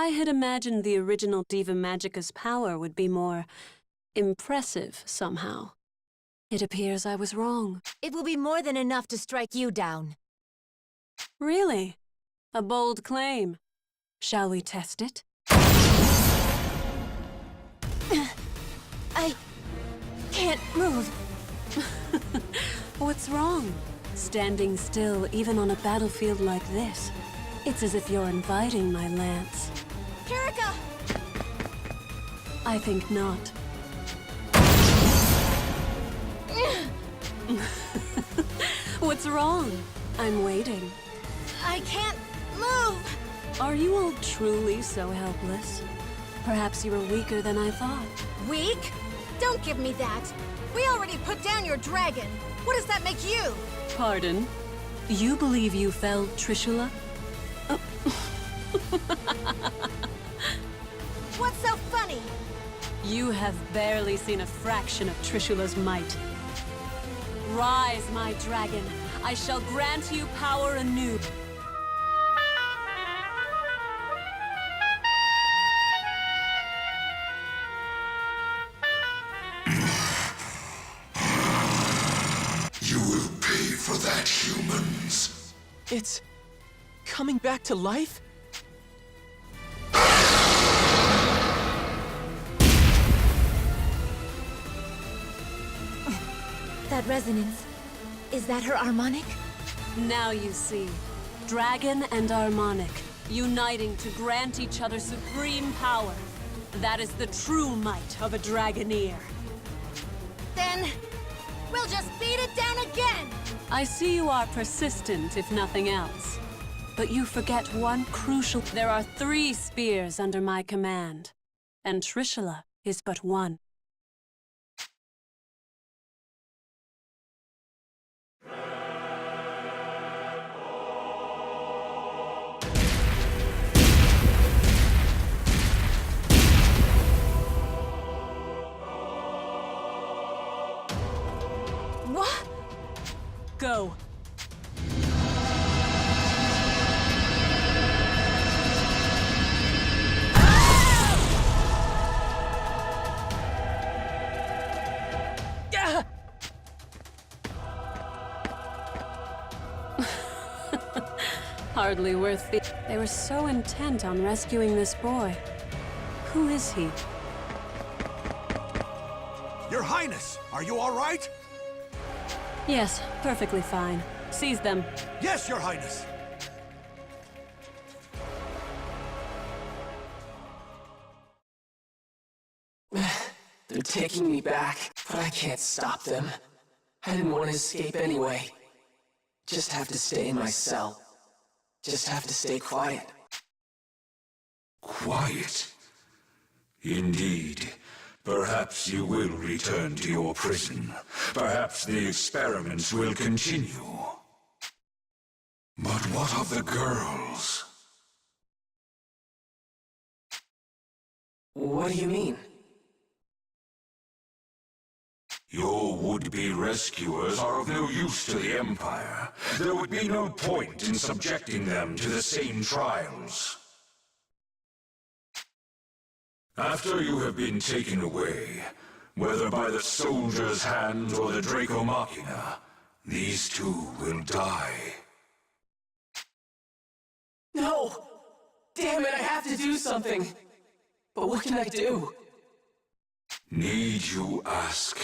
I had imagined the original Diva Magica's power would be more impressive somehow. It appears I was wrong. It will be more than enough to strike you down. Really? A bold claim. Shall we test it? I can't move. What's wrong? Standing still, even on a battlefield like this. It's as if you're inviting my lance. Kirika! I think not. What's wrong? I'm waiting. I can't move! Are you all truly so helpless? Perhaps you were weaker than I thought. Weak? Don't give me that. We already put down your dragon. What does that make you? Pardon? You believe you felled Trishula? What's so funny? You have barely seen a fraction of Trishula's might. Rise, my dragon. I shall grant you power anew. You will pay for that, humans. It's coming back to life? That resonance. Is that her harmonic? Now you see. Dragon and Harmonic, uniting to grant each other supreme power. That is the true might of a Dragoneer. Then, we'll just beat it down again! I see you are persistent, if nothing else. But you forget one crucial... There are 3 spears under my command, and Trishula is but one. What? Go. Hardly worth the... They were so intent on rescuing this boy. Who is he? Your Highness, are you all right? Yes, perfectly fine. Seize them. Yes, Your Highness. They're taking me back, but I can't stop them. I didn't want to escape anyway. Just have to stay in my cell. Just have to stay quiet. Quiet? Indeed. Perhaps you will return to your prison. Perhaps the experiments will continue. But what of the girls? What do you mean? Your would-be rescuers are of no use to the Empire. There would be no point in subjecting them to the same trials. After you have been taken away, whether by the soldier's hand or the Draco Machina, these 2 will die. No! Damn it, I have to do something! But what can I do? Need you ask?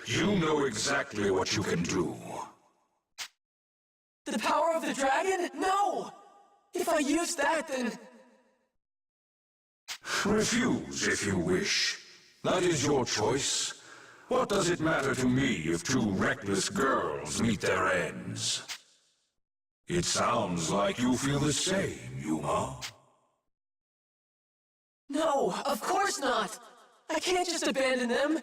You know exactly what you can do. The power of the dragon? No! If I use that, then... Refuse if you wish. That is your choice. What does it matter to me if 2 reckless girls meet their ends? It sounds like you feel the same, Yuma. No, of course not! I can't just abandon them!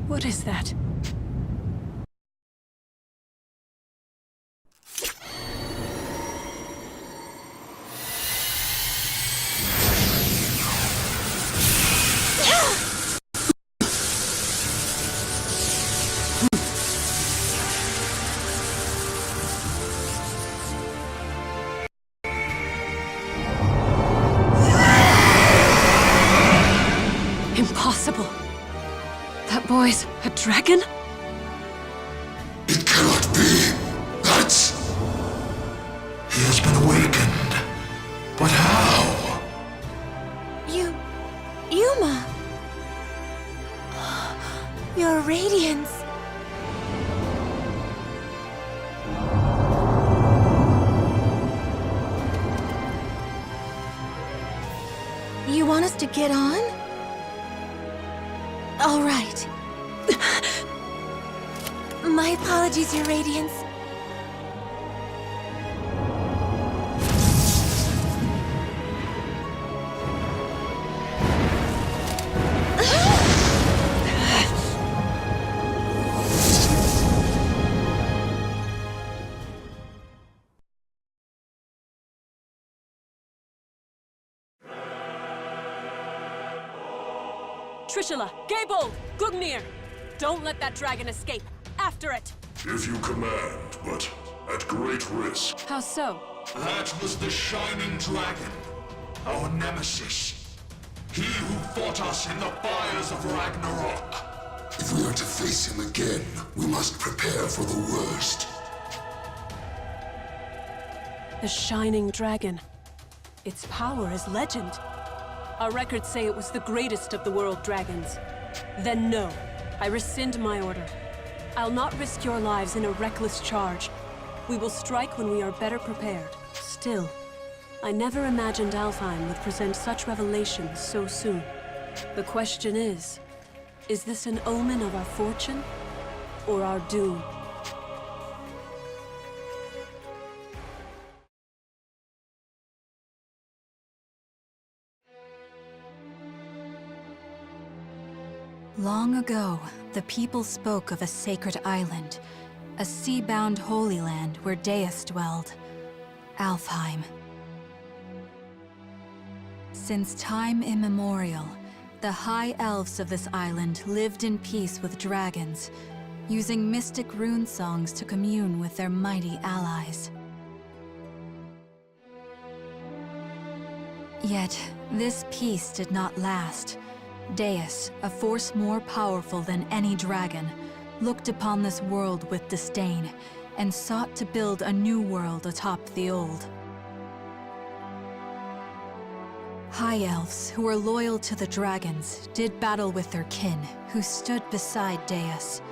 What is that? That boy's a dragon? It cannot be. That's... He has been awakened. But how? Yuma! Your radiance! You want us to get on? All right. My apologies, Your Radiance. Trishula, Gable, Gungnir! Don't let that dragon escape. After it! If you command, but at great risk. How so? That was the Shining Dragon, our nemesis. He who fought us in the fires of Ragnarok. If we are to face him again, we must prepare for the worst. The Shining Dragon. Its power is legend. Our records say it was the greatest of the world dragons. Then no, I rescind my order. I'll not risk your lives in a reckless charge. We will strike when we are better prepared. Still, I never imagined Alfheim would present such revelations so soon. The question is this an omen of our fortune or our doom? Long ago, the people spoke of a sacred island, a sea-bound holy land where Deus dwelled, Alfheim. Since time immemorial, the high elves of this island lived in peace with dragons, using mystic rune songs to commune with their mighty allies. Yet, this peace did not last. Deus, a force more powerful than any dragon, looked upon this world with disdain and sought to build a new world atop the old. High elves, who were loyal to the dragons, did battle with their kin, who stood beside Deus.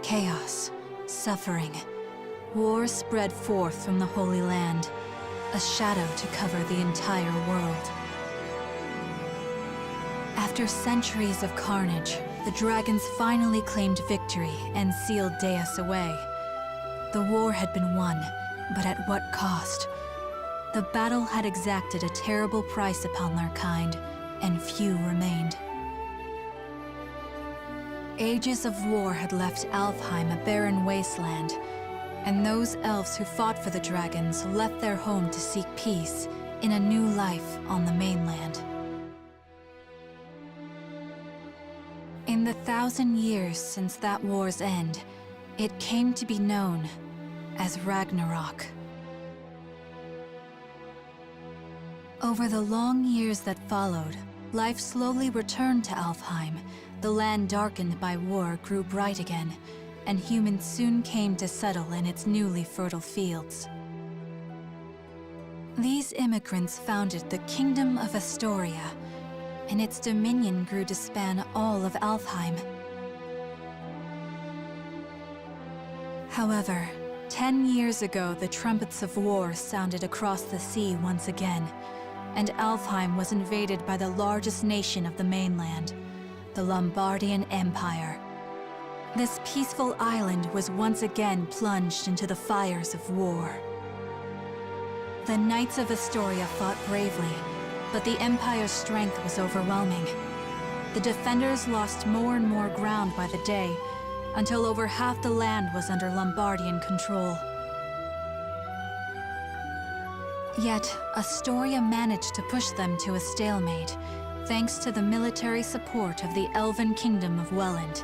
Chaos, suffering, war spread forth from the Holy Land, a shadow to cover the entire world. After centuries of carnage, the dragons finally claimed victory and sealed Deus away. The war had been won, but at what cost? The battle had exacted a terrible price upon their kind, and few remained. Ages of war had left Alfheim a barren wasteland, and those elves who fought for the dragons left their home to seek peace in a new life on the mainland. In the 1,000 years since that war's end, it came to be known as Ragnarok. Over the long years that followed, life slowly returned to Alfheim. The land darkened by war grew bright again, and humans soon came to settle in its newly fertile fields. These immigrants founded the Kingdom of Astoria, and its dominion grew to span all of Alfheim. However, 10 years ago, the trumpets of war sounded across the sea once again, and Alfheim was invaded by the largest nation of the mainland, the Lombardian Empire. This peaceful island was once again plunged into the fires of war. The Knights of Astoria fought bravely, but the Empire's strength was overwhelming. The defenders lost more and more ground by the day, until over half the land was under Lombardian control. Yet, Astoria managed to push them to a stalemate, thanks to the military support of the Elven Kingdom of Welland,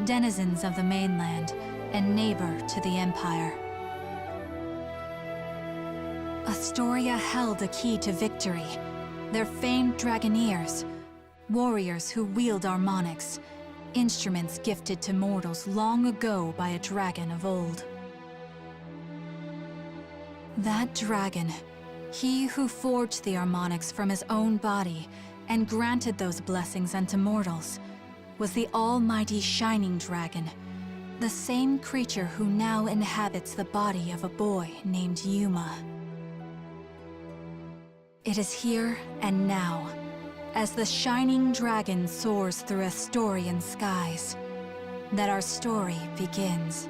denizens of the mainland, and neighbor to the Empire. Astoria held a key to victory. Their famed Dragoneers, warriors who wield harmonics, instruments gifted to mortals long ago by a dragon of old. That dragon, he who forged the harmonics from his own body and granted those blessings unto mortals, was the almighty Shining Dragon, the same creature who now inhabits the body of a boy named Yuma. It is here and now, as the Shining Dragon soars through Astorian skies, that our story begins.